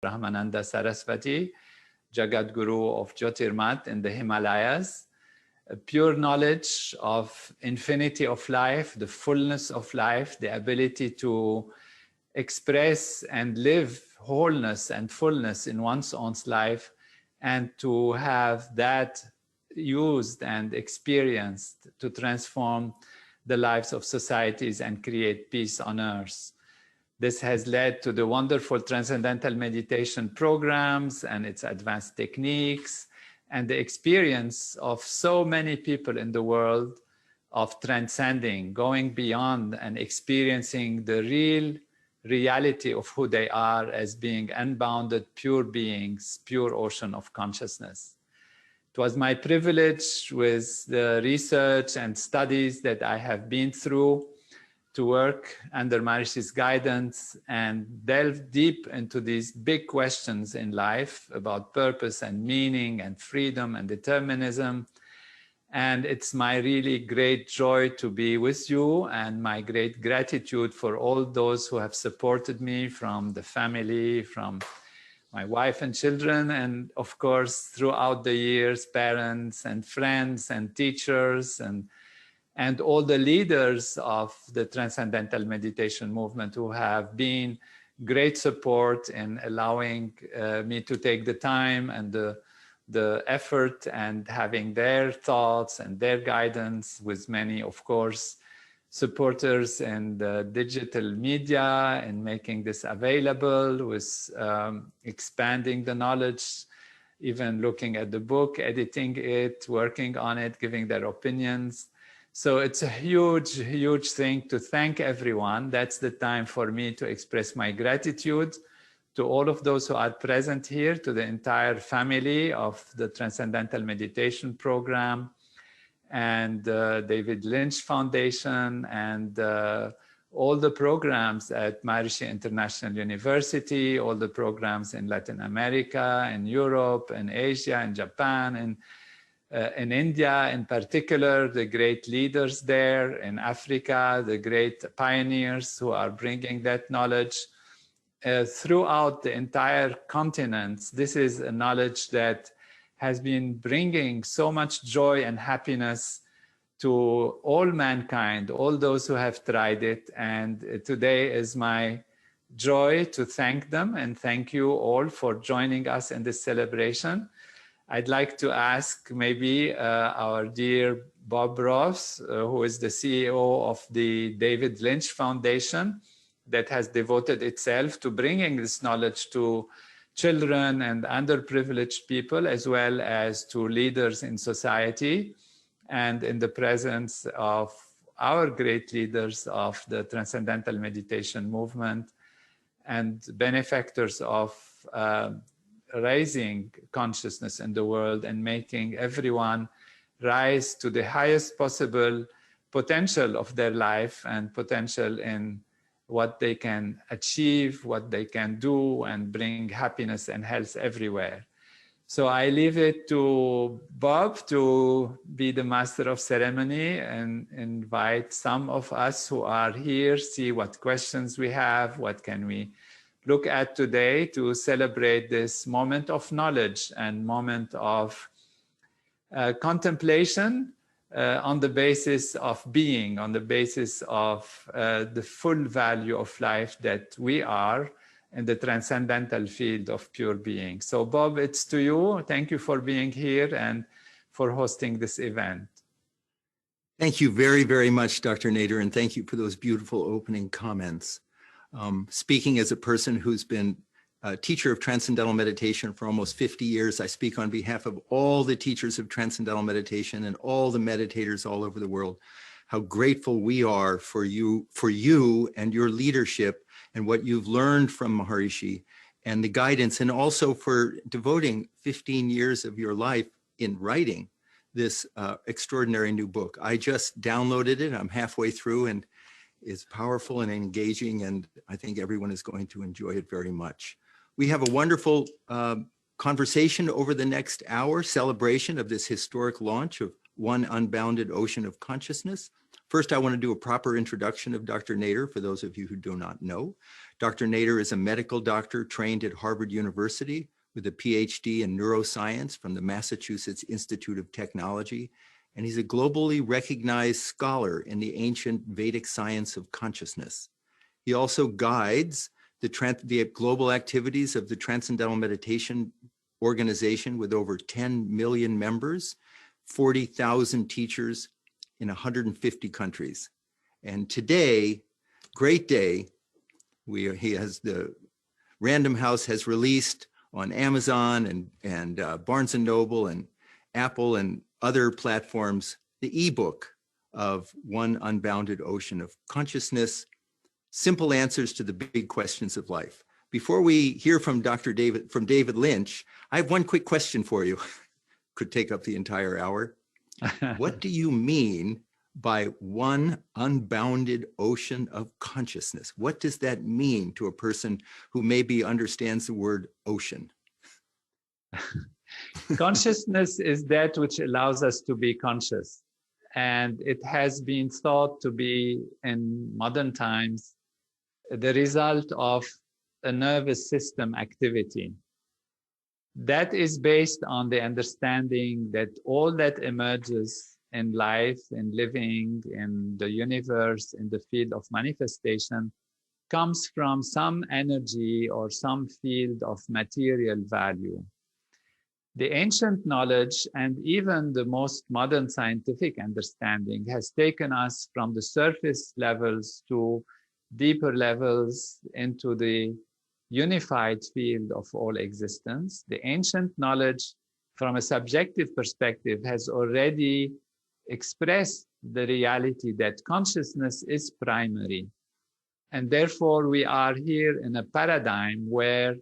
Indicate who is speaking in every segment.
Speaker 1: Brahmananda Saraswati, Jagat Guru of Jyotirmat in the Himalayas. A pure knowledge of infinity of life, the fullness of life, the ability to express and live wholeness and fullness in one's own life, and to have that used and experienced to transform the lives of societies and create peace on earth. This has led to the wonderful transcendental meditation programs and its advanced techniques, and the experience of so many people in the world of transcending, going beyond and experiencing the real reality of who they are as being unbounded, pure beings, pure ocean of consciousness. It was my privilege with the research and studies that I have been through to work under Maharishi's guidance and delve deep into these big questions in life about purpose and meaning and freedom and determinism. And it's my really great joy to be with you, and my great gratitude for all those who have supported me, from the family, from my wife and children, and of course, throughout the years, parents and friends and teachers and all the leaders of the Transcendental Meditation movement who have been great support in allowing me to take the time and the effort and having their thoughts and their guidance, with many, of course, supporters in the digital media and making this available, with expanding the knowledge, even looking at the book, editing it, working on it, giving their opinions. So it's a huge, huge thing to thank everyone. That's the time for me to express my gratitude to all of those who are present here, to the entire family of the Transcendental Meditation Program, and David Lynch Foundation, and all the programs at Maharishi International University, all the programs in Latin America, in Europe, in Asia, in Japan, and in India in particular, the great leaders there, in Africa, the great pioneers who are bringing that knowledge throughout the entire continent. This is a knowledge that has been bringing so much joy and happiness to all mankind, all those who have tried it. And today is my joy to thank them and thank you all for joining us in this celebration. I'd like to ask maybe our dear Bob Ross, who is the CEO of the David Lynch Foundation, that has devoted itself to bringing this knowledge to children and underprivileged people, as well as to leaders in society, and in the presence of our great leaders of the Transcendental Meditation movement and benefactors of raising consciousness in the world and making everyone rise to the highest possible potential of their life and potential in what they can achieve, what they can do, and bring happiness and health everywhere. So I leave it to Bob to be the master of ceremony and invite some of us who are here, see what questions we have, what can we look at today to celebrate this moment of knowledge and moment of contemplation on the basis of being, on the basis of the full value of life that we are in the transcendental field of pure being. So Bob, it's to you. Thank you for being here and for hosting this event.
Speaker 2: Thank you very, very much, Dr. Nader, and thank you for those beautiful opening comments. Speaking as a person who's been a teacher of Transcendental Meditation for almost 50 years, I speak on behalf of all the teachers of Transcendental Meditation and all the meditators all over the world, how grateful we are for you and your leadership and what you've learned from Maharishi and the guidance, and also for devoting 15 years of your life in writing this extraordinary new book. I just downloaded it. I'm halfway through, and it's powerful and engaging, and I think everyone is going to enjoy it very much. We have a wonderful conversation over the next hour, celebration of this historic launch of One Unbounded Ocean of Consciousness, First, I want to do a proper introduction of Dr. Nader for those of you who do not know. Dr. Nader is a medical doctor trained at Harvard University with a PhD in neuroscience from the Massachusetts Institute of Technology, and he's a globally recognized scholar in the ancient Vedic science of consciousness. He also guides the global activities of the Transcendental Meditation organization with over 10 million members, 40,000 teachers in 150 countries. And today, great day, the Random House has released on Amazon and Barnes & Noble and Apple and other platforms, the ebook of One Unbounded Ocean of Consciousness, Simple Answers to the Big Questions of Life. Before we hear from David Lynch, I have one quick question for you. Could take up the entire hour. What do you mean by one unbounded ocean of consciousness? What does that mean to a person who maybe understands the word ocean?
Speaker 1: Consciousness is that which allows us to be conscious. And it has been thought to be, in modern times, the result of a nervous system activity. That is based on the understanding that all that emerges in life, in living, in the universe, in the field of manifestation, comes from some energy or some field of material value. The ancient knowledge and even the most modern scientific understanding has taken us from the surface levels to deeper levels into the unified field of all existence. The ancient knowledge from a subjective perspective has already expressed the reality that consciousness is primary. And therefore we are here in a paradigm where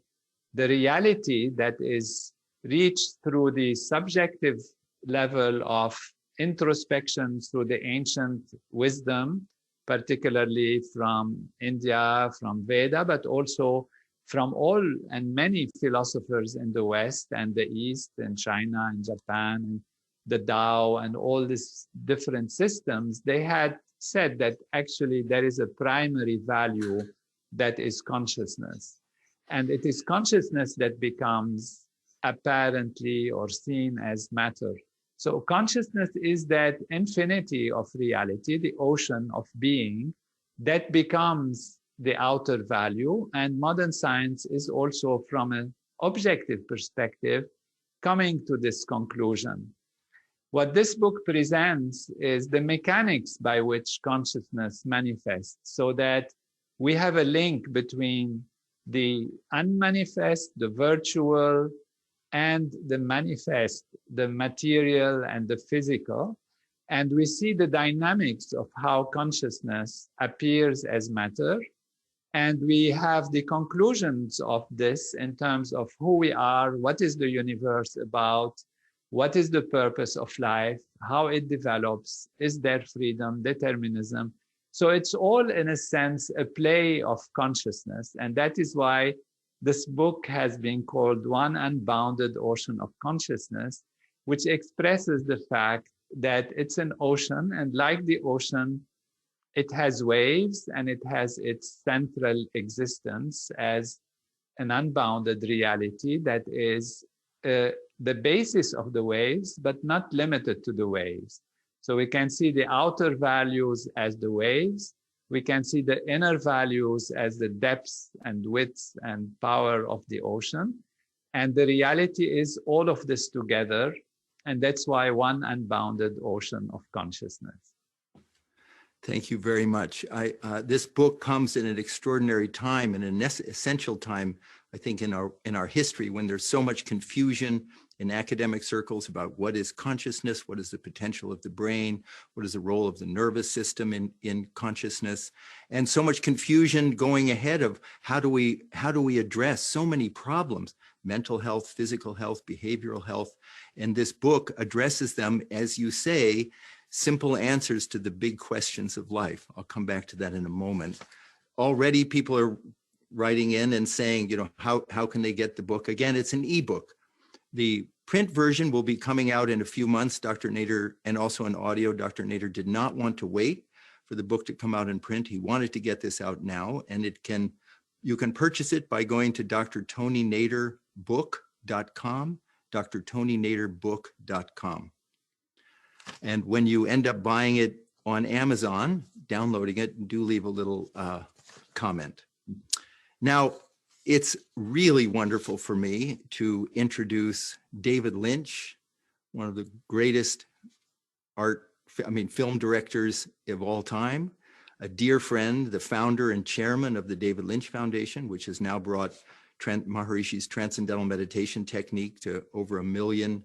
Speaker 1: the reality that is reached through the subjective level of introspection through the ancient wisdom, particularly from India, from Veda, but also from all and many philosophers in the West and the East, and China and Japan, and the Tao and all these different systems, they had said that actually there is a primary value that is consciousness. And it is consciousness that becomes apparently or seen as matter. So consciousness is that infinity of reality, the ocean of being, that becomes the outer value. And modern science is also, from an objective perspective, coming to this conclusion. What this book presents is the mechanics by which consciousness manifests, so that we have a link between the unmanifest, the virtual, and the manifest, the material and the physical. And we see the dynamics of how consciousness appears as matter. And we have the conclusions of this in terms of who we are, what is the universe about, what is the purpose of life, how it develops, is there freedom, determinism. So it's all, in a sense, a play of consciousness. And that is why this book has been called One Unbounded Ocean of Consciousness, which expresses the fact that it's an ocean, and like the ocean, it has waves and it has its central existence as an unbounded reality that is the basis of the waves, but not limited to the waves. So we can see the outer values as the waves. We can see the inner values as the depths and widths and power of the ocean. And the reality is all of this together. And that's why One Unbounded Ocean of Consciousness.
Speaker 2: Thank you very much. This book comes in an extraordinary time and an essential time, I think, in our history, when there's so much confusion in academic circles about what is consciousness, what is the potential of the brain, what is the role of the nervous system in consciousness, and so much confusion going ahead of how do we address so many problems, mental health, physical health, behavioral health. And this book addresses them, as you say, simple answers to the big questions of life. I'll come back to that in a moment. Already people are writing in and saying, how can they get the book? Again, it's an ebook. The print version will be coming out in a few months, Dr. Nader, and also an audio. Dr. Nader did not want to wait for the book to come out in print. He wanted to get this out now, and you can purchase it by going to drtonynaderbook.com, drtonynaderbook.com. And when you end up buying it on Amazon, downloading it, do leave a little comment. Now, it's really wonderful for me to introduce David Lynch, one of the greatest film directors of all time, a dear friend, the founder and chairman of the David Lynch Foundation, which has now brought Maharishi's Transcendental Meditation technique to over 1 million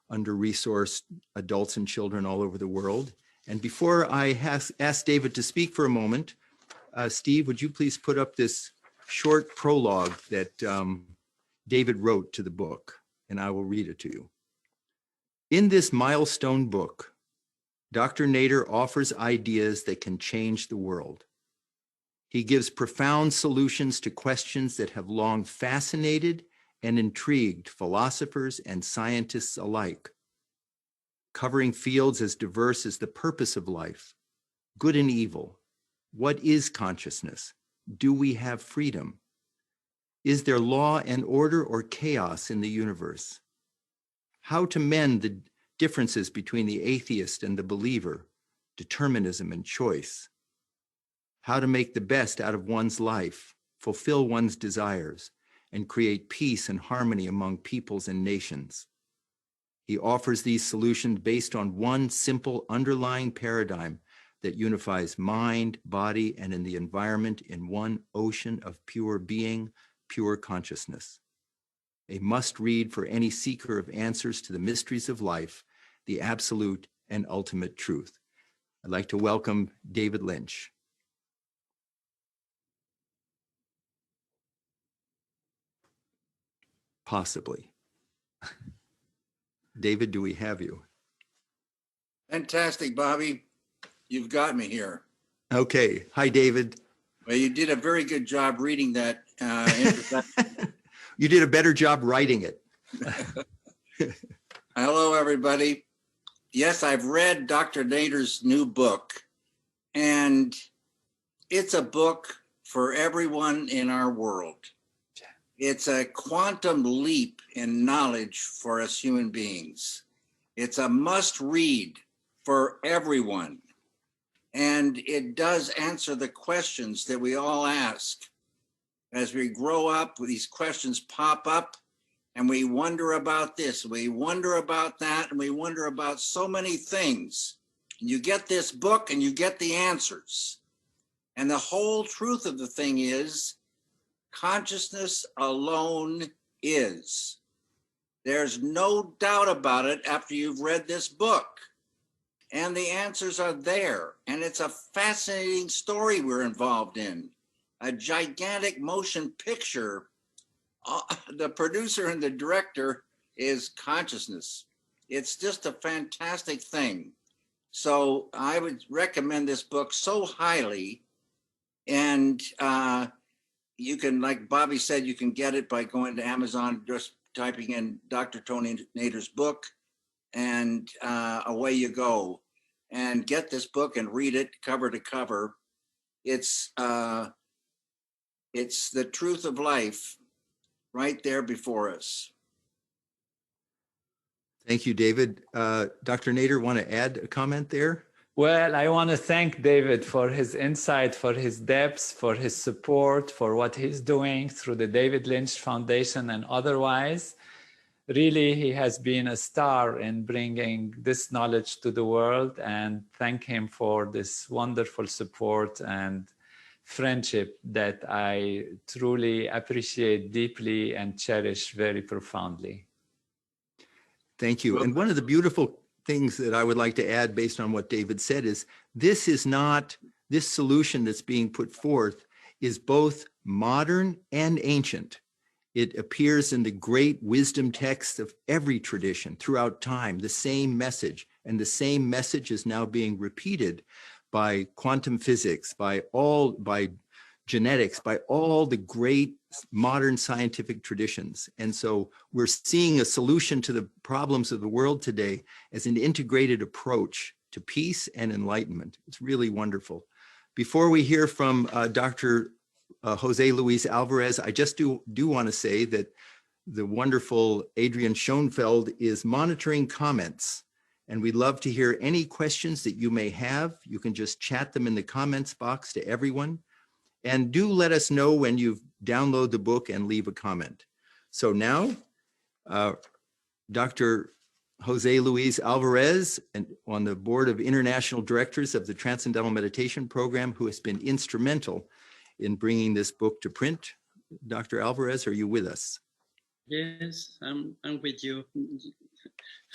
Speaker 2: under-resourced adults and children all over the world. And before I ask David to speak for a moment, Steve, would you please put up this short prologue that David wrote to the book, and I will read it to you. In this milestone book, Dr. Nader offers ideas that can change the world. He gives profound solutions to questions that have long fascinated and intrigued philosophers and scientists alike, covering fields as diverse as the purpose of life, good and evil. What is consciousness? Do we have freedom? Is there law and order or chaos in the universe? How to mend the differences between the atheist and the believer, determinism and choice. How to make the best out of one's life, fulfill one's desires, and create peace and harmony among peoples and nations. He offers these solutions based on one simple underlying paradigm that unifies mind, body, and in the environment in one ocean of pure being, pure consciousness. A must-read for any seeker of answers to the mysteries of life, the absolute and ultimate truth. I'd like to welcome David Lynch. Possibly. David, do we have you?
Speaker 3: Fantastic, Bobby. You've got me here.
Speaker 2: Okay. Hi, David.
Speaker 3: Well, you did a very good job reading that introduction.
Speaker 2: You did a better job writing it.
Speaker 3: Hello, everybody. Yes, I've read Dr. Nader's new book, and it's a book for everyone in our world. It's a quantum leap in knowledge for us human beings. It's a must read for everyone. And it does answer the questions that we all ask. As we grow up, these questions pop up, and we wonder about this, we wonder about that, and we wonder about so many things. And you get this book and you get the answers. And the whole truth of the thing is, consciousness alone is. There's no doubt about it after you've read this book. And the answers are there. And it's a fascinating story we're involved in. A gigantic motion picture. The producer and the director is consciousness. It's just a fantastic thing. So I would recommend this book so highly. And you can, like Bobby said, you can get it by going to Amazon, just typing in Dr. Tony Nader's book, and away you go. And get this book and read it cover to cover. It's the truth of life right there before us.
Speaker 2: Thank you, David. Dr. Nader, want to add a comment there?
Speaker 1: Well, I want to thank David for his insight, for his depth, for his support, for what he's doing through the David Lynch Foundation and otherwise. Really, he has been a star in bringing this knowledge to the world, and thank him for this wonderful support and friendship that I truly appreciate deeply and cherish very profoundly.
Speaker 2: Thank you. And one of the beautiful things that I would like to add based on what David said is this solution that's being put forth is both modern and ancient. It appears in the great wisdom texts of every tradition throughout time, the same message, and the same message is now being repeated by quantum physics, by genetics, by all the great modern scientific traditions. And so we're seeing a solution to the problems of the world today as an integrated approach to peace and enlightenment. It's really wonderful. Before we hear from Dr. Jose Luis Alvarez, I just do want to say that the wonderful Adrian Schoenfeld is monitoring comments, and we'd love to hear any questions that you may have. You can just chat them in the comments box to everyone. And do let us know when you've downloaded the book and leave a comment. So now, Dr. Jose Luis Alvarez, on the board of international directors of the Transcendental Meditation Program, who has been instrumental in bringing this book to print. Dr. Alvarez, are you with us?
Speaker 4: Yes, I'm with you.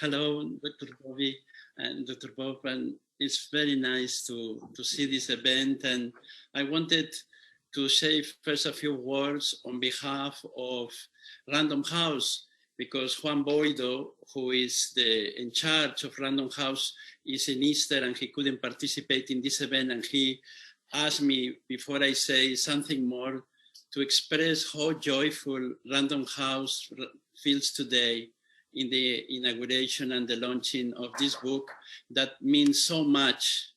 Speaker 4: Hello, Dr. Bobby and Dr. Bob, and it's very nice to see this event. And I wanted to say first a few words on behalf of Random House, because Juan Boido, who is in charge of Random House, is in Easter and he couldn't participate in this event. And he asked me, before I say something more, to express how joyful Random House feels today in the inauguration and the launching of this book that means so much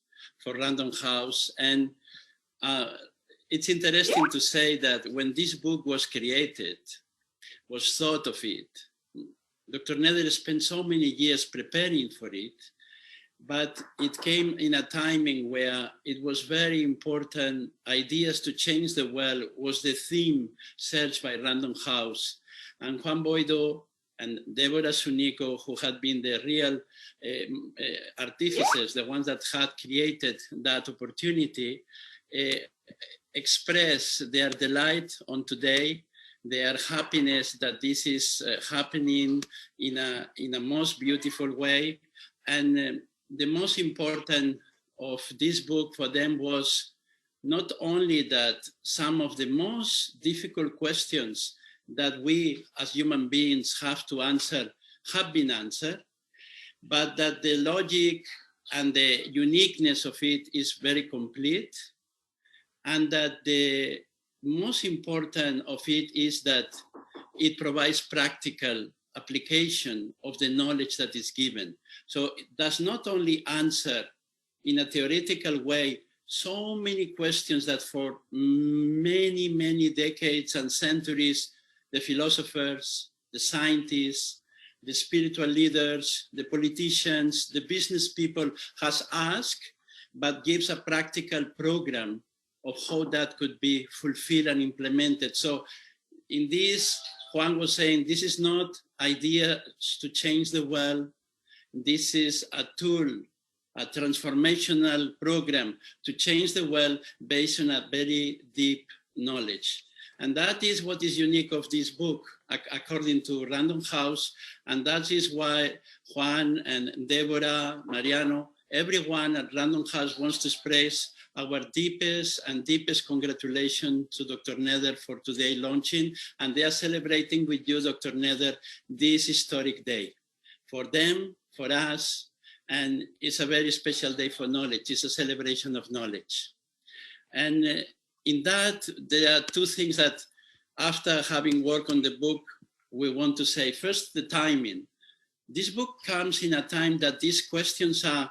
Speaker 4: for Random House. And it's interesting to say that when this book was created, was thought of it, Dr. Nader spent so many years preparing for it, but it came in a timing where it was very important. Ideas to change the world was the theme searched by Random House. And Juan Boido and Deborah Sunico, who had been the real artificers, the ones that had created that opportunity, express their delight on today, their happiness that this is happening in a most beautiful way. And the most important of this book for them was not only that some of the most difficult questions that we as human beings have to answer have been answered, but that the logic and the uniqueness of it is very complete, and that the most important of it is that it provides practical application of the knowledge that is given. So it does not only answer in a theoretical way so many questions that for many, many decades and centuries, the philosophers, the scientists, the spiritual leaders, the politicians, the business people has asked, but gives a practical program of how that could be fulfilled and implemented. So in this, Juan was saying, this is not ideas to change the world. This is a tool, a transformational program to change the world based on a very deep knowledge. And that is what is unique of this book, according to Random House. And that is why Juan and Deborah, Mariano, everyone at Random House wants to express our deepest and deepest congratulations to Dr. Nader for today launching. And they are celebrating with you, Dr. Nader, this historic day. For them, for us, and it's a very special day for knowledge. It's a celebration of knowledge. And in that, there are two things that after having worked on the book, we want to say. First, the timing. This book comes in a time that these questions are,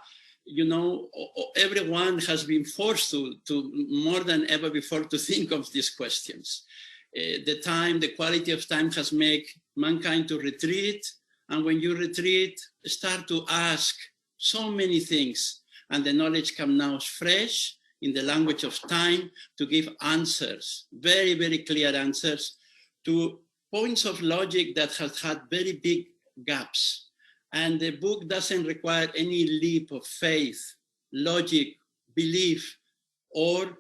Speaker 4: you know, everyone has been forced to more than ever before to think of these questions. The quality of time has made mankind to retreat. And when you retreat, start to ask so many things. And the knowledge comes now fresh in the language of time to give answers, very, very clear answers to points of logic that has had very big gaps. And the book doesn't require any leap of faith, logic, belief, or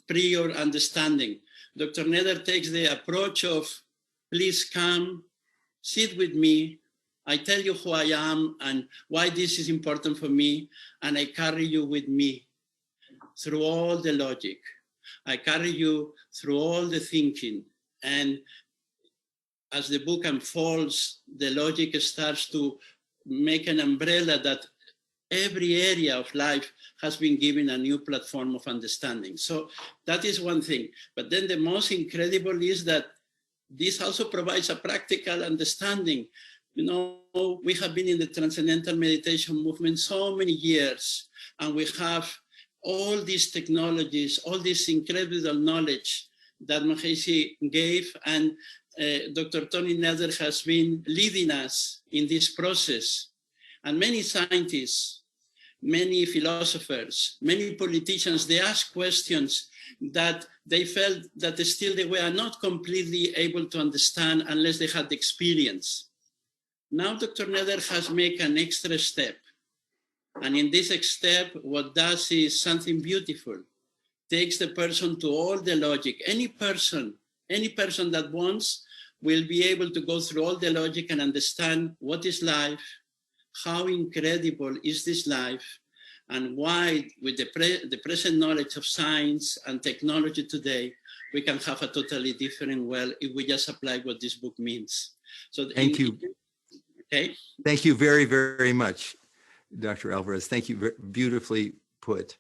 Speaker 4: prior understanding. Dr. Nader takes the approach of, please come, sit with me, I tell you who I am and why this is important for me, and I carry you with me through all the logic. I carry you through all the thinking. And as the book unfolds, the logic starts to make an umbrella that every area of life has been given a new platform of understanding. So that is one thing. But then the most incredible is that this also provides a practical understanding. You know, we have been in the Transcendental Meditation movement so many years, and we have all these technologies, all this incredible knowledge that Maharishi gave, and Dr. Tony Nader has been leading us in this process. And many scientists, many philosophers, many politicians, they ask questions that they felt that still they were not completely able to understand unless they had the experience. Now Dr. Nader has made an extra step. And in this step, what does is something beautiful. Takes the person to all the logic. Any person that wants will be able to go through all the logic and understand what is life, how incredible is this life, and why with the present knowledge of science and technology today, we can have a totally different world if we just apply what this book means. So
Speaker 2: thank you.
Speaker 4: Okay.
Speaker 2: Thank you very, very much, Dr. Alvarez. Thank you. Beautifully put.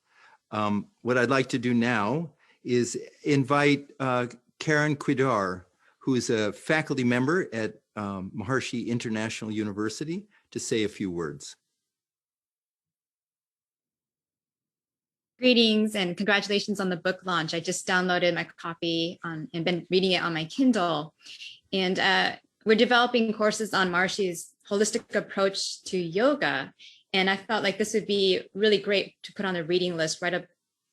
Speaker 2: What I'd like to do now is invite Karen Quidar, who is a faculty member at Maharishi International University, to say a few words.
Speaker 5: Greetings and congratulations on the book launch. I just downloaded my copy and been reading it on my Kindle. And we're developing courses on Maharishi's holistic approach to yoga. And I felt like this would be really great to put on the reading list right up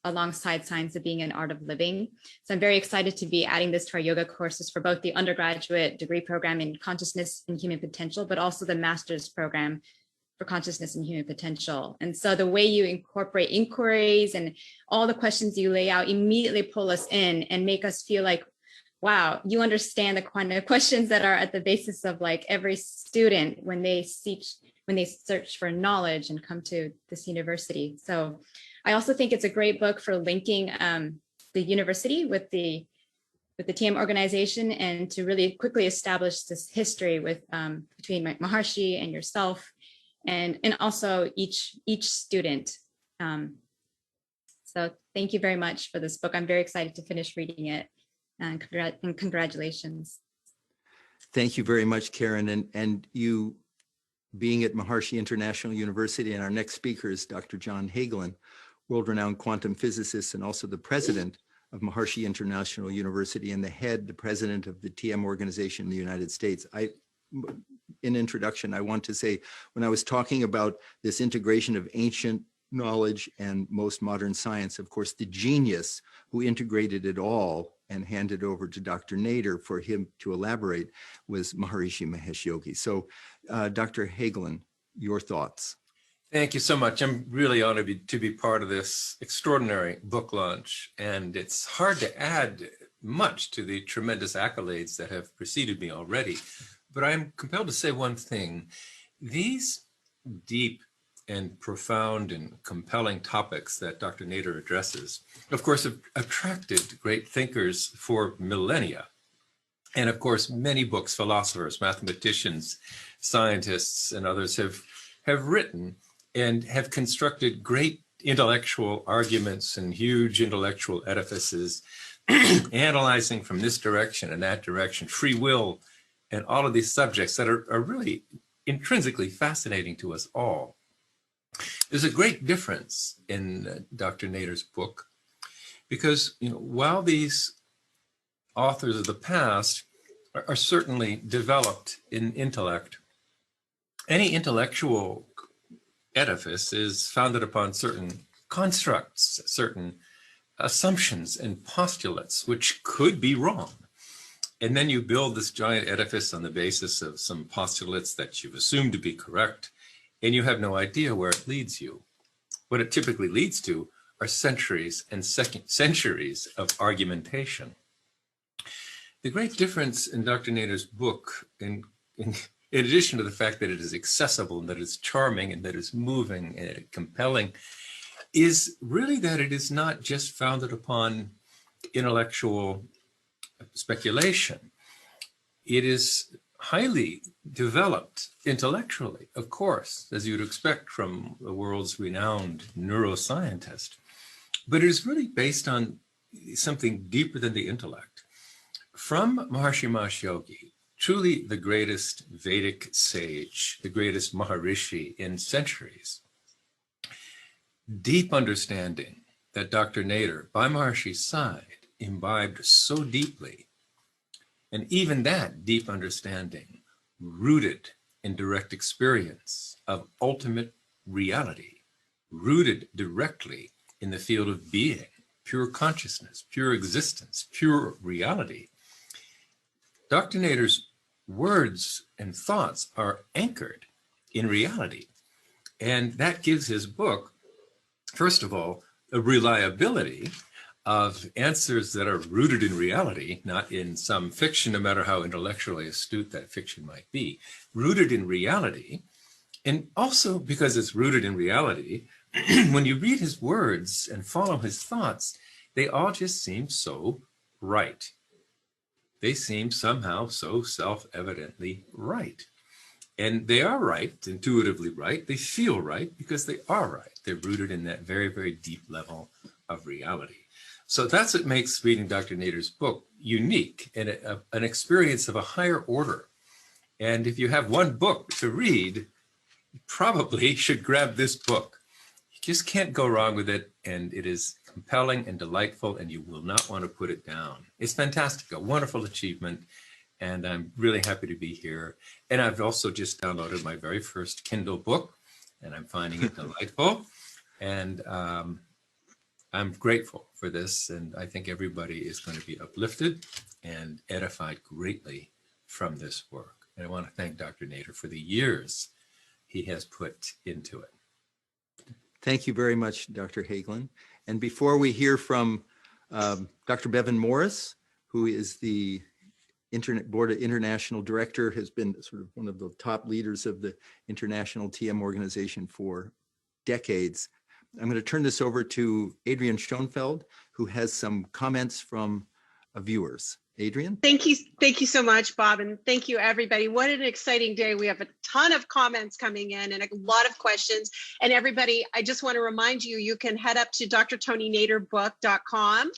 Speaker 5: alongside Science of Being and Art of Living. So I'm very excited to be adding this to our yoga courses for both the undergraduate degree program in Consciousness and Human Potential, but also the master's program for Consciousness and Human Potential. And so the way you incorporate inquiries and all the questions you lay out immediately pull us in and make us feel like, wow, you understand the kind of questions that are at the basis of like every student when they search for knowledge and come to this university. So I also think it's a great book for linking the university with the TM organization and to really quickly establish this history with between Maharishi and yourself and also each student. So thank you very much for this book. I'm very excited to finish reading it and congratulations.
Speaker 2: Thank you very much, Karen. And you being at Maharishi International University, and our next speaker is Dr. John Hagelin, world-renowned quantum physicist and also the president of Maharishi International University and the president of the TM organization in the United States. In introduction, I want to say, when I was talking about this integration of ancient knowledge and most modern science, of course, the genius who integrated it all and handed over to Dr. Nader for him to elaborate was Maharishi Mahesh Yogi. So Dr. Hagelin, your thoughts.
Speaker 6: Thank you so much. I'm really honored to be part of this extraordinary book launch. And it's hard to add much to the tremendous accolades that have preceded me already. But I'm compelled to say one thing. These deep and profound and compelling topics that Dr. Nader addresses, of course, have attracted great thinkers for millennia. And of course, many books, philosophers, mathematicians, scientists, and others have written and have constructed great intellectual arguments and huge intellectual edifices, analyzing from this direction and that direction, free will, and all of these subjects that are really intrinsically fascinating to us all. There's a great difference in Dr. Nader's book because, while these authors of the past are certainly developed in intellect, any intellectual edifice is founded upon certain constructs, certain assumptions and postulates, which could be wrong. And then you build this giant edifice on the basis of some postulates that you've assumed to be correct, and you have no idea where it leads you. What it typically leads to are centuries and centuries of argumentation. The great difference in Dr. Nader's book, in addition to the fact that it is accessible and that it's charming and that it's moving and compelling, is really that it is not just founded upon intellectual speculation. It is highly developed intellectually, of course, as you'd expect from the world's renowned neuroscientist, but it is really based on something deeper than the intellect. From Maharishi Mahesh Yogi, truly the greatest Vedic sage, the greatest Maharishi in centuries, deep understanding that Dr. Nader, by Maharishi's side, imbibed so deeply, and even that deep understanding rooted in direct experience of ultimate reality, rooted directly in the field of being, pure consciousness, pure existence, pure reality. Dr. Nader's words and thoughts are anchored in reality. And that gives his book, first of all, a reliability of answers that are rooted in reality, not in some fiction, no matter how intellectually astute that fiction might be, rooted in reality. And also because it's rooted in reality, when you read his words and follow his thoughts, they all just seem so right. They seem somehow so self-evidently right. And they are right, intuitively right. They feel right because they are right. They're rooted in that very, very deep level of reality. So that's what makes reading Dr. Nader's book unique and an experience of a higher order. And if you have one book to read, you probably should grab this book. You just can't go wrong with it. And it is compelling and delightful, and you will not want to put it down. It's fantastic, a wonderful achievement. And I'm really happy to be here. And I've also just downloaded my very first Kindle book, and I'm finding it delightful. And I'm grateful for this. And I think everybody is going to be uplifted and edified greatly from this work. And I want to thank Dr. Nader for the years he has put into it.
Speaker 2: Thank you very much, Dr. Hagelin. And before we hear from Dr. Bevan Morris, who is the Board of International Director, has been sort of one of the top leaders of the International TM organization for decades. I'm going to turn this over to Adrian Schoenfeld, who has some comments from viewers. Adrian?
Speaker 7: Thank you so much, Bob, and thank you, everybody. What an exciting day. We have a ton of comments coming in and a lot of questions. And everybody, I just want to remind you, you can head up to drtonynaderbook.com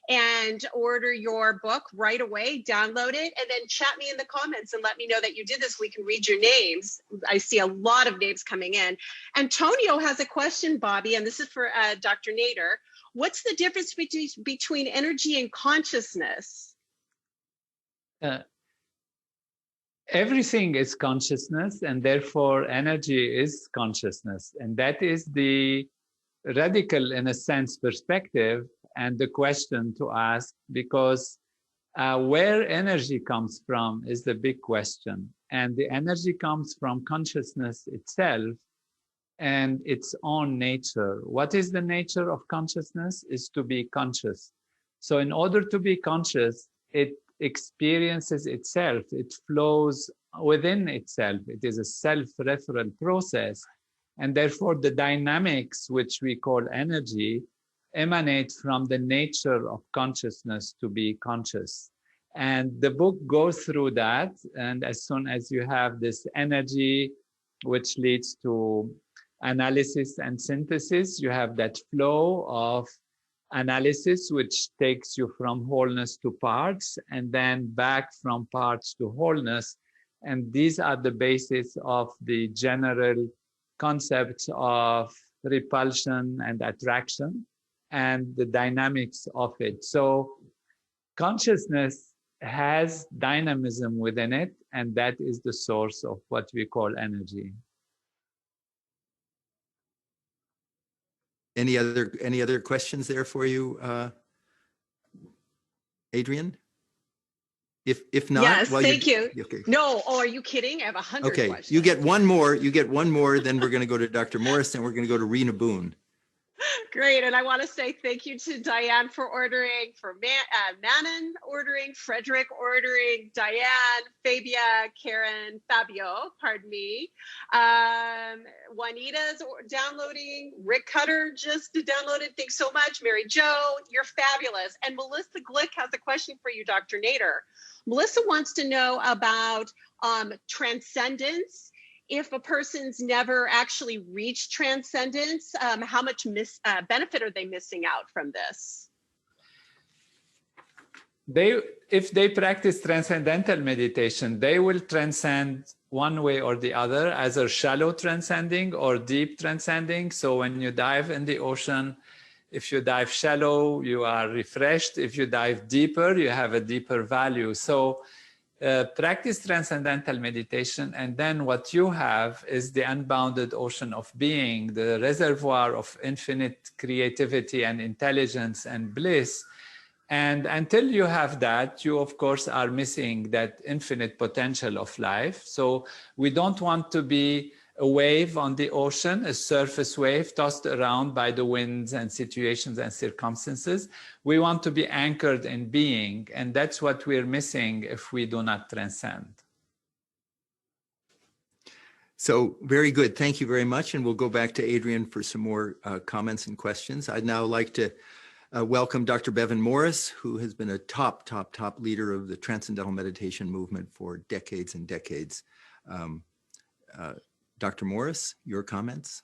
Speaker 7: and order your book right away, download it, and then chat me in the comments and let me know that you did this. We can read your names. I see a lot of names coming in. Antonio has a question, Bobby, and this is for Dr. Nader. What's the difference between energy and consciousness?
Speaker 1: Everything is consciousness, and therefore energy is consciousness. And that is the radical, in a sense, perspective and the question to ask, because where energy comes from is the big question. And the energy comes from consciousness itself and its own nature. What is the nature of consciousness? Is to be conscious. So in order to be conscious, it experiences itself, it flows within itself. It is a self-referent process. And therefore the dynamics, which we call energy, emanate from the nature of consciousness to be conscious. And the book goes through that. And as soon as you have this energy, which leads to analysis and synthesis, you have that flow of analysis, which takes you from wholeness to parts, and then back from parts to wholeness. And these are the basis of the general concepts of repulsion and attraction and the dynamics of it. So consciousness has dynamism within it, and that is the source of what we call energy.
Speaker 2: Any other questions there for you, Adrian? If not,
Speaker 7: yes,
Speaker 2: well,
Speaker 7: thank you.
Speaker 2: Okay.
Speaker 7: No, oh, are you kidding? I have 100 questions.
Speaker 2: You get one more. You get one more. Then we're going to go to Dr. Morris, and we're going to go to Rena Boone.
Speaker 7: Great, and I want to say thank you to Diane for ordering, for Manon ordering, Frederick ordering, Diane, Fabia, Karen, Fabio, pardon me. Juanita's downloading, Rick Cutter just downloaded, thanks so much. Mary Jo, you're fabulous. And Melissa Glick has a question for you, Dr. Nader. Melissa wants to know about transcendence. If a person's never actually reached transcendence, how much benefit are they missing out from this?
Speaker 1: If they practice transcendental meditation, they will transcend one way or the other, either shallow transcending or deep transcending. So when you dive in the ocean, If you dive shallow, you are refreshed. If you dive deeper, you have a deeper value. So practice transcendental meditation, and then what you have is the unbounded ocean of being, the reservoir of infinite creativity and intelligence and bliss. And until you have that, you of course are missing that infinite potential of life. So we don't want to be a wave on the ocean, a surface wave tossed around by the winds and situations and circumstances. We want to be anchored in being, and that's what we're missing if we do not transcend.
Speaker 2: So very good. Thank you very much. And we'll go back to Adrian for some more comments and questions. I'd now like to welcome Dr. Bevan Morris, who has been a top leader of the Transcendental Meditation movement for decades and decades. Dr. Morris, your comments?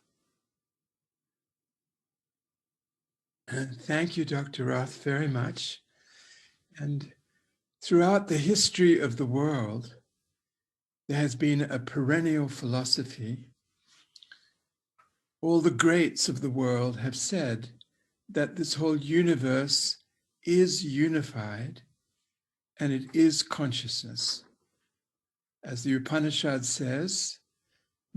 Speaker 8: Thank you, Dr. Roth, very much. And throughout the history of the world, there has been a perennial philosophy. All the greats of the world have said that this whole universe is unified and it is consciousness. As the Upanishad says,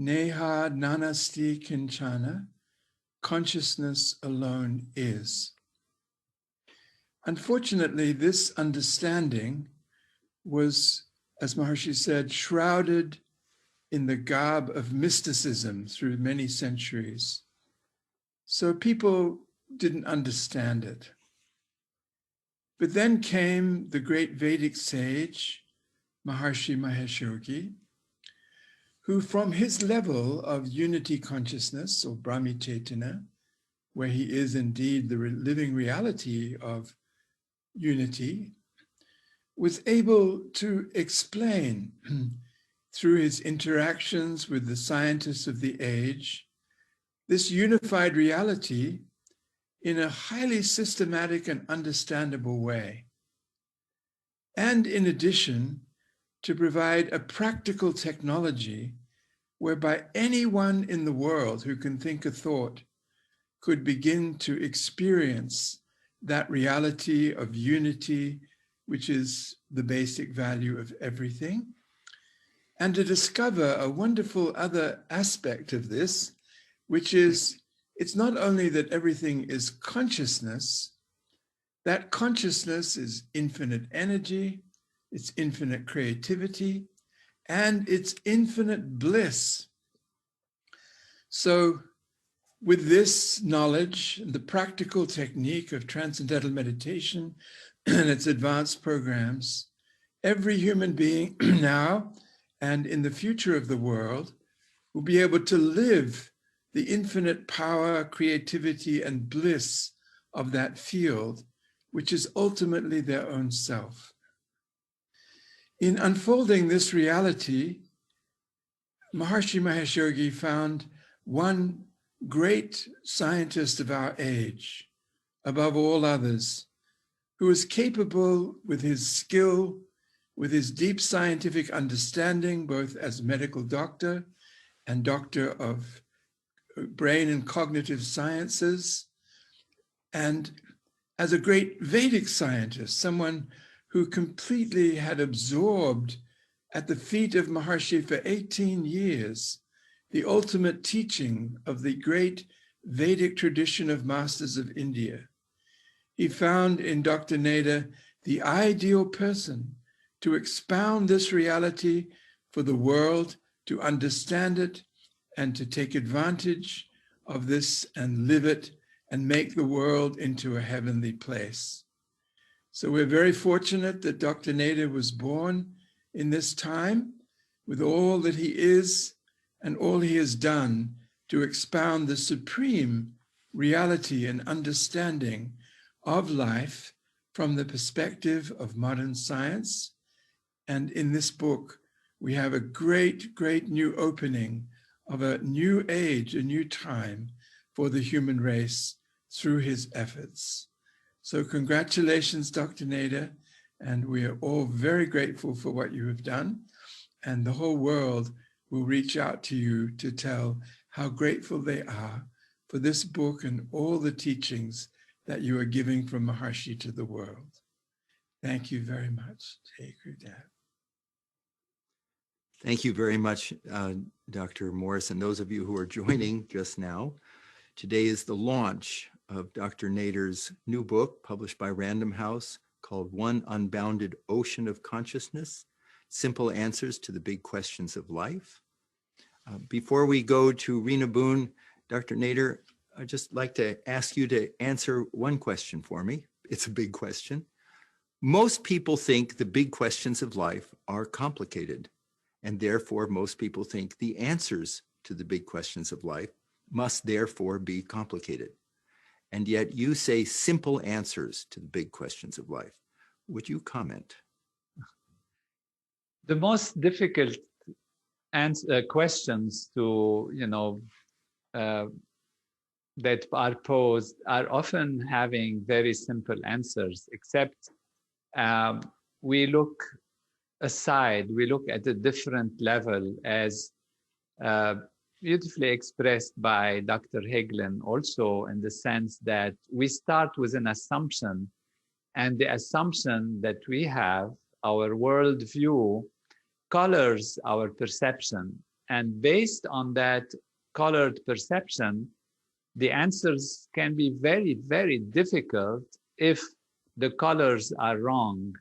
Speaker 8: Neha nanasti kinchana, consciousness alone is. Unfortunately, this understanding was, as Maharishi said, shrouded in the garb of mysticism through many centuries. So people didn't understand it. But then came the great Vedic sage, Maharishi Mahesh Yogi, who from his level of unity consciousness, or Brahmi Chaitanya, where he is indeed the living reality of unity, was able to explain through his interactions with the scientists of the age, this unified reality in a highly systematic and understandable way. And in addition, to provide a practical technology whereby anyone in the world who can think a thought could begin to experience that reality of unity, which is the basic value of everything, and to discover a wonderful other aspect of this, which is it's not only that everything is consciousness, that consciousness is infinite energy, it's infinite creativity, and it's infinite bliss. So with this knowledge, the practical technique of transcendental meditation and its advanced programs, every human being now and in the future of the world will be able to live the infinite power, creativity, and bliss of that field, which is ultimately their own self. In unfolding this reality, Maharishi Mahesh Yogi found one great scientist of our age, above all others, who is capable with his skill, with his deep scientific understanding, both as medical doctor and doctor of brain and cognitive sciences, and as a great Vedic scientist, someone who completely had absorbed at the feet of Maharishi for 18 years, the ultimate teaching of the great Vedic tradition of masters of India. He found in Dr. Nader the ideal person to expound this reality for the world, to understand it, and to take advantage of this and live it and make the world into a heavenly place. So we're very fortunate that Dr. Nader was born in this time with all that he is and all he has done to expound the supreme reality and understanding of life from the perspective of modern science. And in this book, we have a great, great new opening of a new age, a new time for the human race through his efforts. So congratulations, Dr. Nader, and we are all very grateful for what you have done. And the whole world will reach out to you to tell how grateful they are for this book and all the teachings that you are giving from Maharishi to the world. Thank you very much. Take your dad.
Speaker 2: Thank you very much, Dr. Morris, and those of you who are joining just now. Today is the launch of Dr. Nader's new book, published by Random House, called One Unbounded Ocean of Consciousness, Simple Answers to the Big Questions of Life. Before we go to Rena Boone, Dr. Nader, I'd just like to ask you to answer one question for me. It's a big question. Most people think the big questions of life are complicated, and therefore most people think the answers to the big questions of life must therefore be complicated. And yet you say simple answers to the big questions of life. Would you comment?
Speaker 1: The most difficult questions to, that are posed are often having very simple answers, except we look aside, we look at a different level, as beautifully expressed by Dr. Hagelin also, in the sense that we start with an assumption, and the assumption that we have, our worldview, colors our perception. And based on that colored perception, the answers can be very, very difficult if the colors are wrong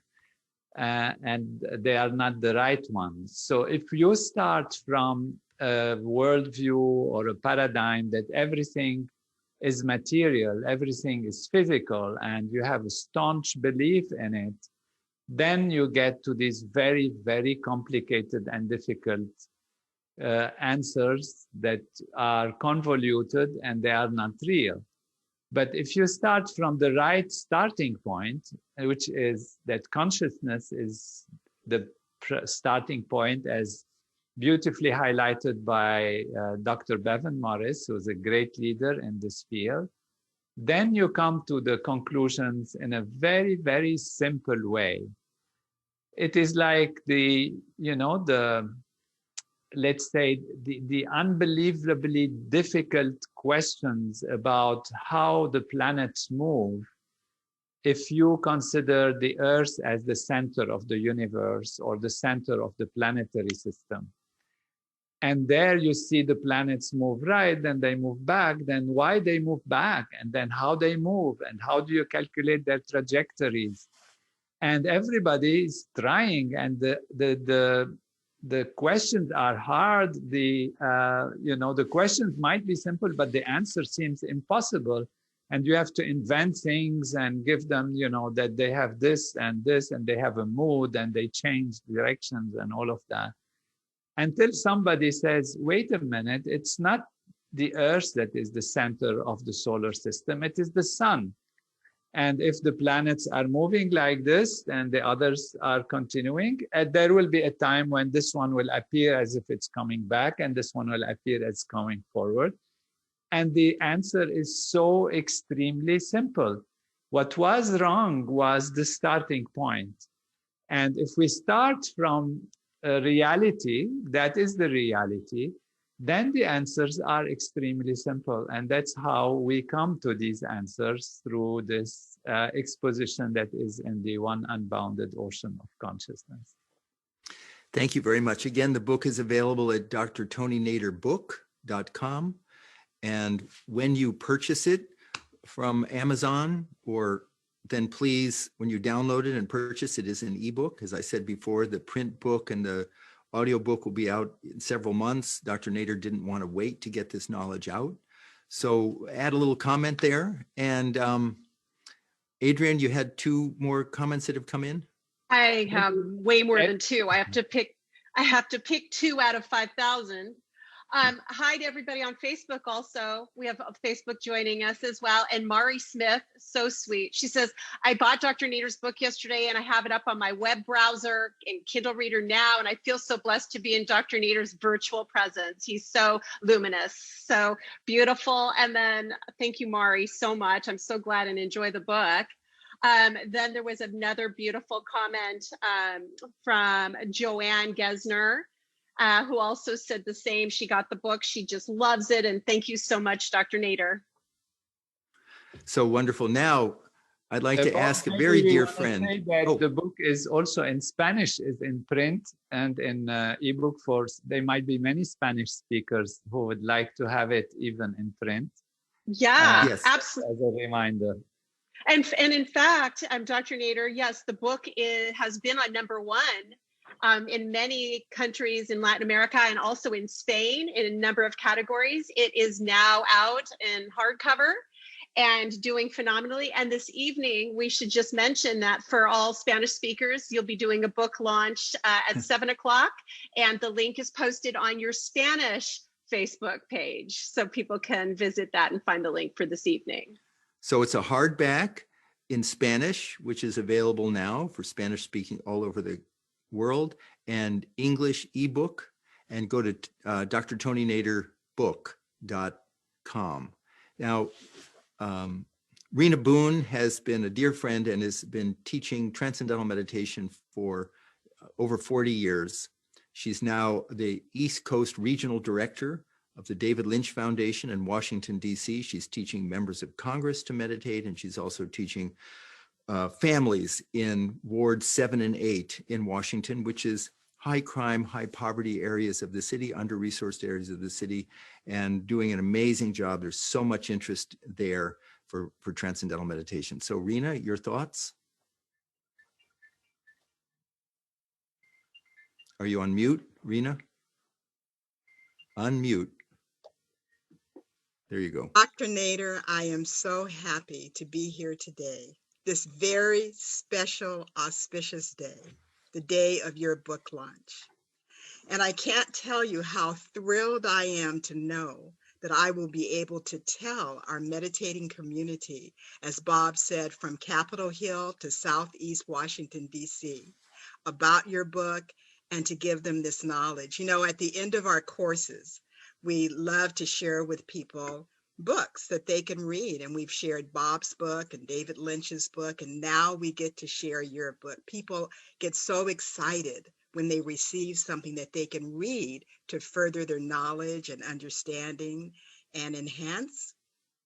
Speaker 1: and they are not the right ones. So if you start from a worldview or a paradigm that everything is material, everything is physical, and you have a staunch belief in it, then you get to these very, very complicated and difficult answers that are convoluted and they are not real. But if you start from the right starting point, which is that consciousness is the starting point, as beautifully highlighted by Dr. Bevan Morris, who's a great leader in this field, then you come to the conclusions in a very, very simple way. It is like let's say, the unbelievably difficult questions about how the planets move, if you consider the Earth as the center of the universe or the center of the planetary system. And there you see the planets move right, then they move back, then why they move back, and then how they move, and how do you calculate their trajectories? And everybody is trying, and the questions are hard. The questions might be simple, but the answer seems impossible. And you have to invent things and give them, that they have this, and they have a mood, and they change directions and all of that. Until somebody says, wait a minute, it's not the Earth that is the center of the solar system, it is the sun. And if the planets are moving like this and the others are continuing, there will be a time when this one will appear as if it's coming back and this one will appear as coming forward. And the answer is so extremely simple. What was wrong was the starting point. And if we start from reality, that is the reality, then the answers are extremely simple. And that's how we come to these answers, through this exposition that is in the One Unbounded Ocean of Consciousness.
Speaker 2: Thank you very much. Again, the book is available at drtonynaderbook.com. And when you purchase it from Amazon, or then please, when you download it and purchase it, is an ebook. As I said before, the print book and the audiobook will be out in several months. Dr. Nader didn't want to wait to get this knowledge out. So add a little comment there. And Adrian, you had 2 more comments that have come in?
Speaker 7: I have way more than 2. I have to pick 2 out of 5,000. Hi to everybody on Facebook also. We have Facebook joining us as well. And Mari Smith, so sweet. She says, I bought Dr. Nader's book yesterday and I have it up on my web browser and Kindle reader now. And I feel so blessed to be in Dr. Nader's virtual presence. He's so luminous, so beautiful. And then thank you, Mari, so much. I'm so glad and enjoy the book. Then there was another beautiful comment from Joanne Gesner, who also said the same. She got the book. She just loves it. And thank you so much, Dr. Nader.
Speaker 2: So wonderful. Now, I'd like to
Speaker 1: Bob,
Speaker 2: ask a
Speaker 1: maybe
Speaker 2: very
Speaker 1: we
Speaker 2: dear
Speaker 1: wanna
Speaker 2: friend.
Speaker 1: say that
Speaker 2: Oh.
Speaker 1: the book is also in Spanish, is in print and in ebook there might be many Spanish speakers who would like to have it even in print.
Speaker 7: Yeah,
Speaker 2: Yes.
Speaker 7: absolutely.
Speaker 1: As a reminder.
Speaker 7: And in fact, Dr. Nader, yes, the book has been on #1 in many countries in Latin America and also in Spain in a number of categories. It is now out in hardcover and doing phenomenally. And this evening, we should just mention that for all Spanish speakers, you'll be doing a book launch at 7 o'clock, and the link is posted on your Spanish Facebook page, so people can visit that and find the link for this evening.
Speaker 2: So it's a hardback in Spanish, which is available now for Spanish speaking all over the world, and English ebook, and go to drtonynaderbook.com. Now, Rena Boone has been a dear friend and has been teaching transcendental meditation for over 40 years. She's now the East Coast Regional Director of the David Lynch Foundation in Washington, D.C. She's teaching members of Congress to meditate, and she's also teaching families in Wards 7 and 8 in Washington, which is high crime, high poverty areas of the city, under-resourced areas of the city, and doing an amazing job. There's so much interest there for transcendental meditation. So Rena, your thoughts? Are you on mute, Rena? Unmute. There you go.
Speaker 9: Dr. Nader, I am so happy to be here today, this very special, auspicious day, the day of your book launch. And I can't tell you how thrilled I am to know that I will be able to tell our meditating community, as Bob said, from Capitol Hill to Southeast Washington, D.C., about your book and to give them this knowledge. You know, at the end of our courses, we love to share with people books that they can read. And we've shared Bob's book and David Lynch's book, and now we get to share your book. People get so excited when they receive something that they can read to further their knowledge and understanding and enhance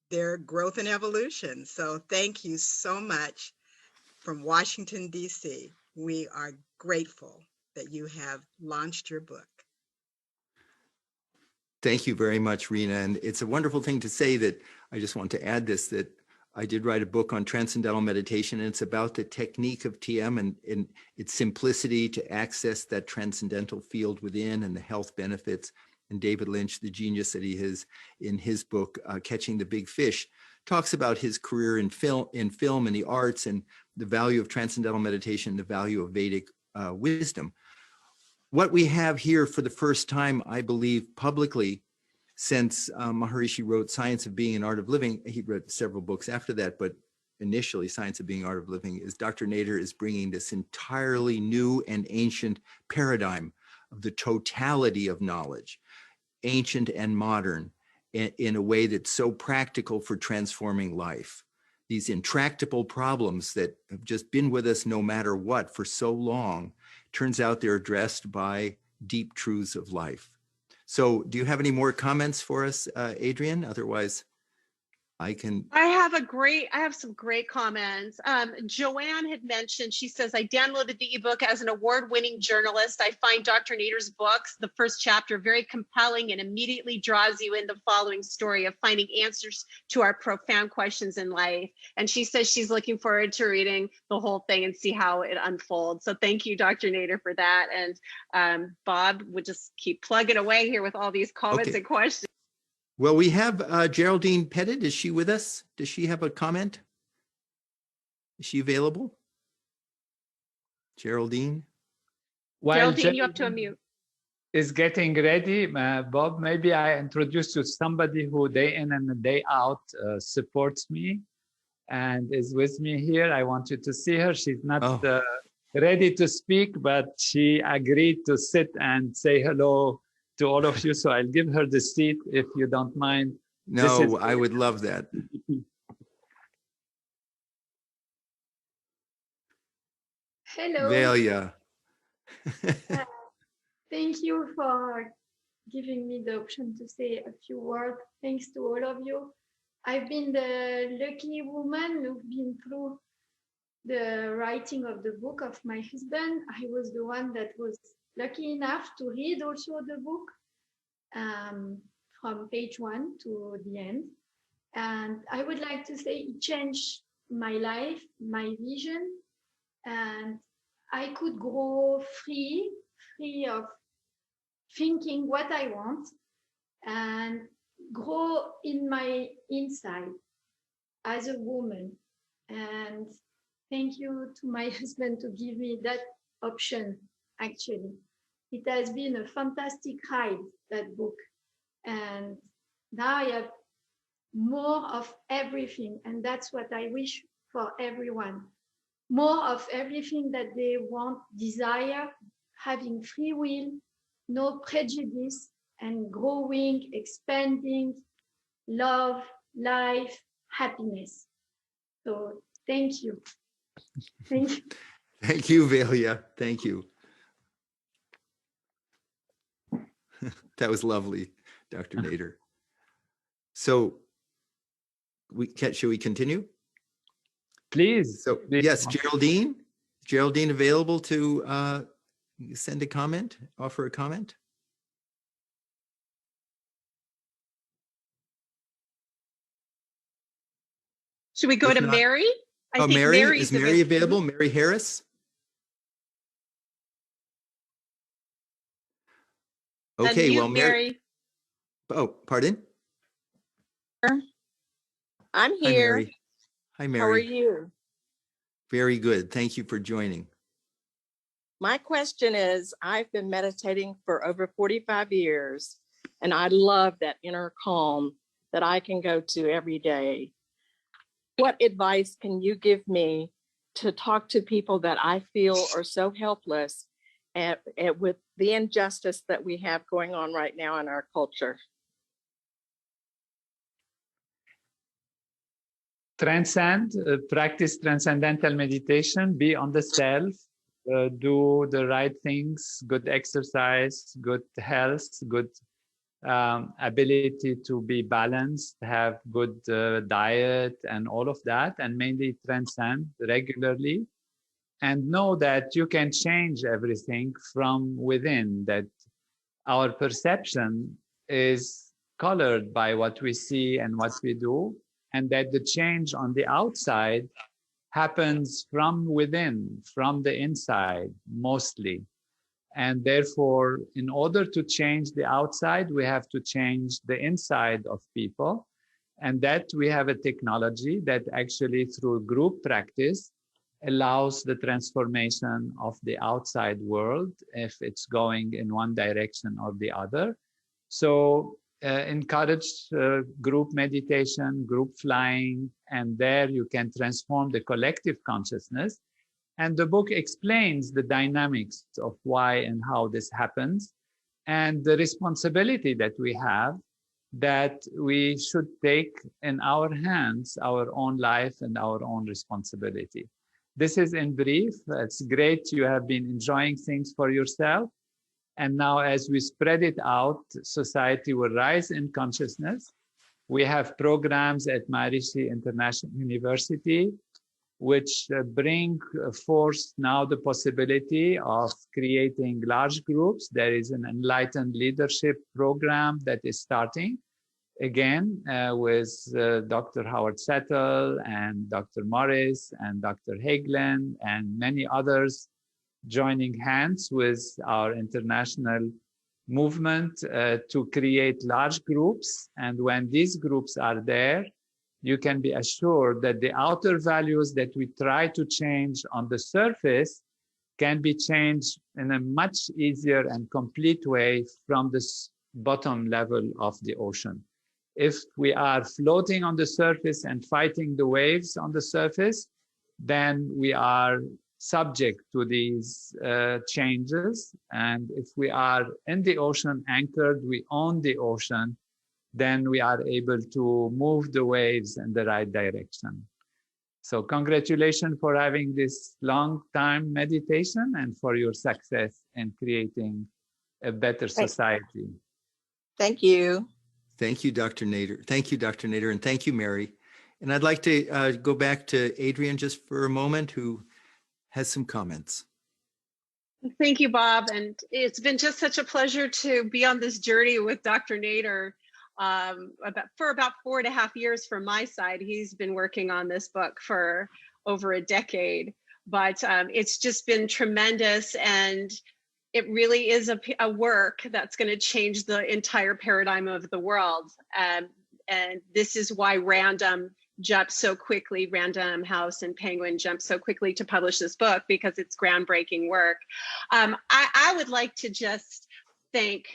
Speaker 9: their growth and evolution. So thank you so much from Washington, D.C. We are grateful that you have launched your book.
Speaker 2: Thank you very much, Rena. And it's a wonderful thing to say that I just want to add this, that I did write a book on transcendental meditation, and it's about the technique of TM and its simplicity to access that transcendental field within and the health benefits. And David Lynch, the genius that he is in his book, Catching the Big Fish, talks about his career in film and the arts and the value of transcendental meditation, the value of Vedic wisdom. What we have here for the first time, I believe, publicly, since Maharishi wrote Science of Being and Art of Living, he wrote several books after that, but initially Science of Being, Art of Living, is Dr. Nader is bringing this entirely new and ancient paradigm of the totality of knowledge, ancient and modern, in a way that's so practical for transforming life. These intractable problems that have just been with us no matter what for so long, turns out they're addressed by deep truths of life. So do you have any more comments for us, Adrian? Otherwise, I
Speaker 7: have some great comments. Joanne had mentioned, she says, I downloaded the ebook as an award-winning journalist. I find Dr. Nader's books, the first chapter, very compelling and immediately draws you in the following story of finding answers to our profound questions in life. And she says she's looking forward to reading the whole thing and see how it unfolds. So thank you, Dr. Nader, for that. And Bob would just keep plugging away here with all these comments and questions.
Speaker 2: Well, we have Geraldine Pettit. Is she with us? Does she have a comment? Is she available? Geraldine?
Speaker 1: While
Speaker 7: Geraldine, you have to unmute.
Speaker 1: Is getting ready, Bob, maybe I introduce you to somebody who day in and day out supports me and is with me here. I want you to see her. She's not ready to speak, but she agreed to sit and say hello to all of you. So I'll give her the seat if you don't mind.
Speaker 2: No, I would love that.
Speaker 10: Hello.
Speaker 2: Velia.
Speaker 10: Thank you for giving me the option to say a few words. Thanks to all of you. I've been the lucky woman who've been through the writing of the book of my husband. I was the one that was lucky enough to read also the book from page 1 to the end. And I would like to say it changed my life, my vision, and I could grow free of thinking what I want and grow in my inside as a woman. And thank you to my husband to give me that option, actually. It has been a fantastic ride, that book. And now I have more of everything. And that's what I wish for everyone. More of everything that they want, desire, having free will, no prejudice, and growing, expanding, love, life, happiness. So thank you. Thank you.
Speaker 2: Thank you, Velia. Thank you. That was lovely, Dr. Nader. So shall we continue?
Speaker 1: Please.
Speaker 2: So yes, Geraldine. Geraldine available to send a comment, offer a comment?
Speaker 7: Should we go
Speaker 2: If
Speaker 7: to
Speaker 2: not-
Speaker 7: Mary? I think
Speaker 2: Mary,
Speaker 7: Mary's
Speaker 2: is Mary available? Mary Harris? Okay,
Speaker 7: Unmute
Speaker 2: well,
Speaker 7: Mary.
Speaker 2: Oh, pardon?
Speaker 11: I'm
Speaker 2: Hi,
Speaker 11: here.
Speaker 2: Mary. Hi, Mary.
Speaker 11: How are you?
Speaker 2: Very good. Thank you for joining.
Speaker 11: My question is, I've been meditating for over 45 years, and I love that inner calm that I can go to every day. What advice can you give me to talk to people that I feel are so helpless and with the injustice that we have going on right now in our culture?
Speaker 1: Transcend, practice transcendental meditation, be on the self, do the right things, good exercise, good health, good ability to be balanced, have good diet and all of that, and mainly transcend regularly and know that you can change everything from within, that our perception is colored by what we see and what we do, and that the change on the outside happens from within, from the inside, mostly. And therefore, in order to change the outside, we have to change the inside of people. And that we have a technology that actually through group practice allows the transformation of the outside world if it's going in one direction or the other. So encourage group meditation, group flying, and there you can transform the collective consciousness. And the book explains the dynamics of why and how this happens and the responsibility that we have, that we should take in our hands our own life and our own responsibility. This is in brief. It's great you have been enjoying things for yourself. And now as we spread it out, society will rise in consciousness. We have programs at Maharishi International University, which bring forth now the possibility of creating large groups. There is an enlightened leadership program that is starting again with Dr. Howard Settle and Dr. Morris and Dr. Hagelin and many others joining hands with our international movement to create large groups. And when these groups are there, you can be assured that the outer values that we try to change on the surface can be changed in a much easier and complete way from the bottom level of the ocean. If we are floating on the surface and fighting the waves on the surface, then we are subject to these changes. And if we are in the ocean anchored, we own the ocean, then we are able to move the waves in the right direction. So congratulations for having this long time meditation and for your success in creating a better society.
Speaker 11: Thank you.
Speaker 2: Thank you, Dr. Nader. Thank you, Dr. Nader, and thank you, Mary. And I'd like to go back to Adrian just for a moment, who has some comments.
Speaker 7: Thank you, Bob. And it's been just such a pleasure to be on this journey with Dr. Nader for about 4.5 years from my side. He's been working on this book for over a decade, but it's just been tremendous. And it really is a work that's going to change the entire paradigm of the world. And this is why Random jumped so quickly, Random House and Penguin jumped so quickly to publish this book, because it's groundbreaking work. I would like to just thank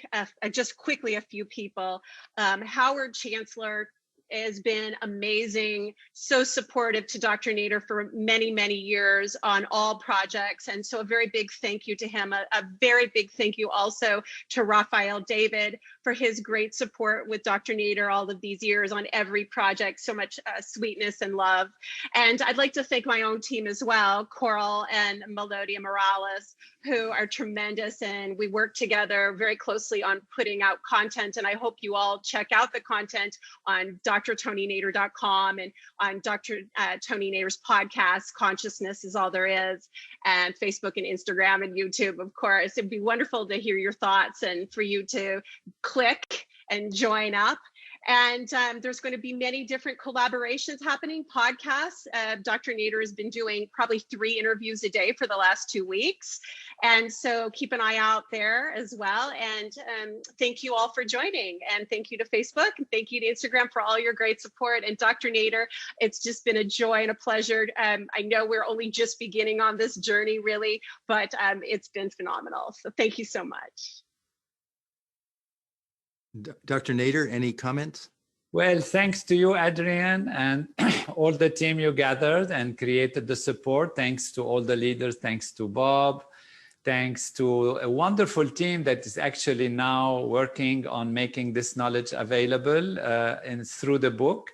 Speaker 7: just quickly a few people. Howard Chancellor has been amazing, so supportive to Dr. Nader for many, many years on all projects. And so a very big thank you to him. A very big thank you also to Raphael David for his great support with Dr. Nader all of these years on every project. So much sweetness and love. And I'd like to thank my own team as well, Coral and Melodia Morales, who are tremendous. And we work together very closely on putting out content. And I hope you all check out the content on drtonynader.com and on Dr. Tony Nader's podcast, Consciousness is All There Is, and Facebook and Instagram and YouTube, of course. It'd be wonderful to hear your thoughts and for you to click and join up. And there's going to be many different collaborations happening, podcasts. Dr. Nader has been doing probably 3 interviews a day for the last 2 weeks. And so keep an eye out there as well. And thank you all for joining. And thank you to Facebook. And thank you to Instagram for all your great support. And Dr. Nader, it's just been a joy and a pleasure. I know we're only just beginning on this journey, really, but it's been phenomenal. So thank you so much.
Speaker 2: Dr. Nader, any comments?
Speaker 1: Well, thanks to you, Adrian, and all the team you gathered and created the support. Thanks to all the leaders. Thanks to Bob. Thanks to a wonderful team that is actually now working on making this knowledge available through the book.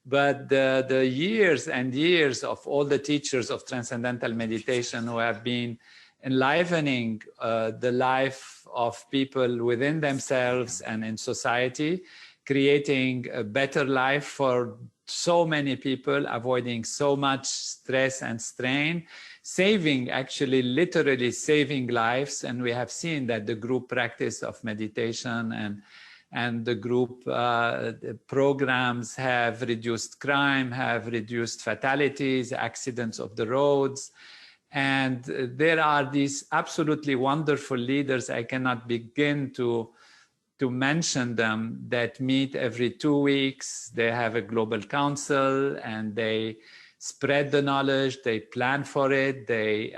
Speaker 1: But the years and years of all the teachers of transcendental meditation who have been enlivening the life of people within themselves and in society, creating a better life for so many people, avoiding so much stress and strain, actually literally saving lives. And we have seen that the group practice of meditation and the group programs have reduced crime, have reduced fatalities, accidents of the roads. And there are these absolutely wonderful leaders, I cannot begin to mention them, that meet every 2 weeks. They have a global council and they spread the knowledge, they plan for it, they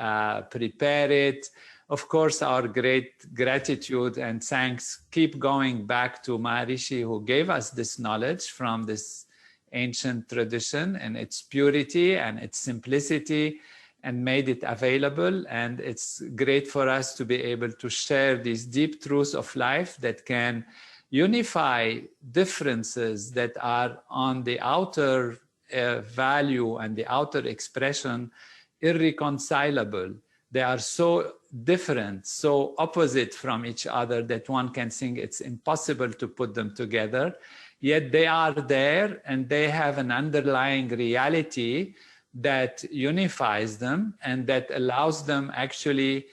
Speaker 1: prepare it. Of course, our great gratitude and thanks keep going back to Maharishi, who gave us this knowledge from this ancient tradition and its purity and its simplicity, and made it available. And it's great for us to be able to share these deep truths of life that can unify differences that are on the outer value and the outer expression irreconcilable. They are so different, so opposite from each other that one can think it's impossible to put them together. Yet they are there and they have an underlying reality that unifies them and that allows them actually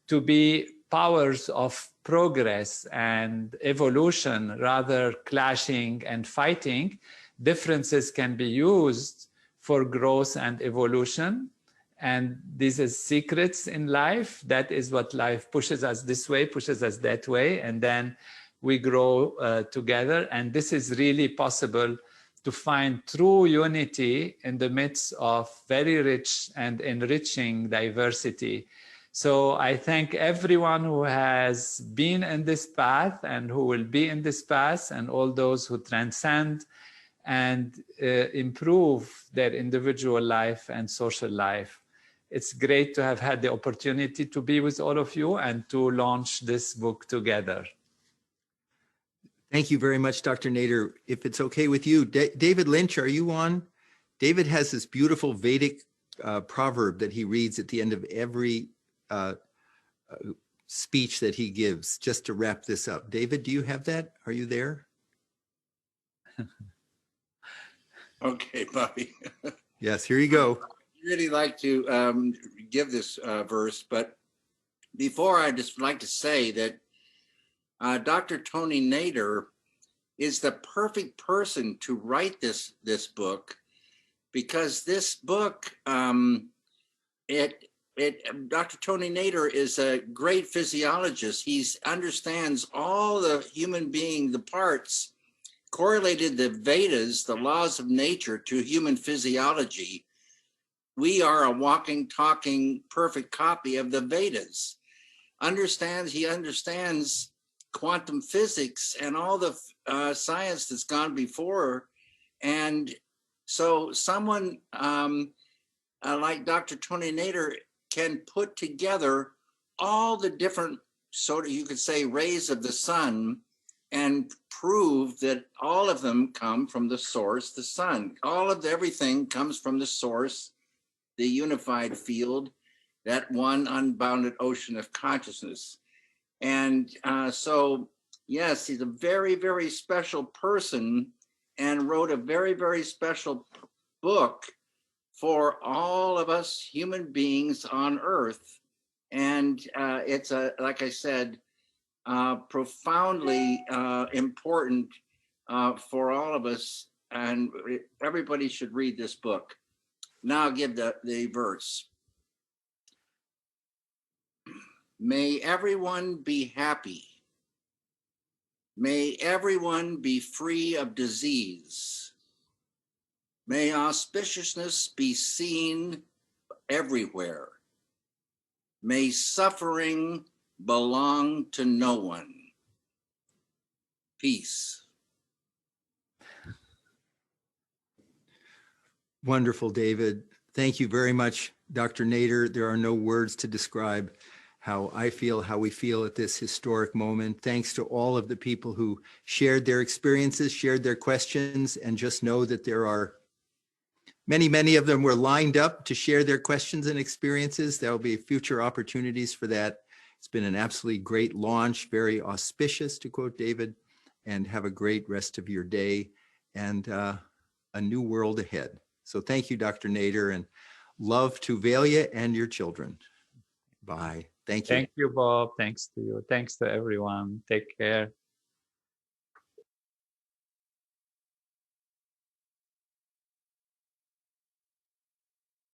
Speaker 1: to be powers of progress and evolution, rather clashing and fighting. Differences can be used for growth and evolution. And these are secrets in life. That is what life pushes us this way, pushes us that way. And then we grow together. And this is really possible to find true unity in the midst of very rich and enriching diversity. So I thank everyone who has been in this path and who will be in this path, and all those who transcend and improve their individual life and social life. It's great to have had the opportunity to be with all of you and to launch this book together.
Speaker 2: Thank you very much, Dr. Nader. If it's okay with you, David Lynch, are you on? David has this beautiful Vedic proverb that he reads at the end of every speech that he gives, just to wrap this up. David, do you have that? Are you there?
Speaker 3: Okay, Bobby.
Speaker 2: Yes, here you go.
Speaker 3: I'd really like to give this verse, but before, I'd just like to say that Dr. Tony Nader is the perfect person to write this book, because this book, Dr. Tony Nader is a great physiologist. He understands all the human being, the parts, correlated the Vedas, the laws of nature, to human physiology. We are a walking, talking, perfect copy of the Vedas. He understands quantum physics and all the science that's gone before. And so someone like Dr. Tony Nader can put together all the different, sort of, you could say, rays of the sun, and prove that all of them come from the source, the sun. Everything comes from the source, the unified field, that one unbounded ocean of consciousness. And so, yes, he's a very, very special person, and wrote a very, very special book for all of us human beings on Earth. And it's like I said, profoundly important for all of us, and everybody should read this book. Now I'll give the verse. May everyone be happy. May everyone be free of disease. May auspiciousness be seen everywhere. May suffering belong to no one. Peace.
Speaker 2: Wonderful, David. Thank you very much, Dr. Nader. There are no words to describe how I feel, how we feel at this historic moment. Thanks to all of the people who shared their experiences, shared their questions, and just know that there are many of them were lined up to share their questions and experiences. There will be future opportunities for that. It's been an absolutely great launch, very auspicious, to quote David, and have a great rest of your day and a new world ahead. So thank you, Dr. Nader, and love to Velia and your children. Bye. Thank you.
Speaker 1: Thank you, Bob. Thanks to you. Thanks to everyone. Take care.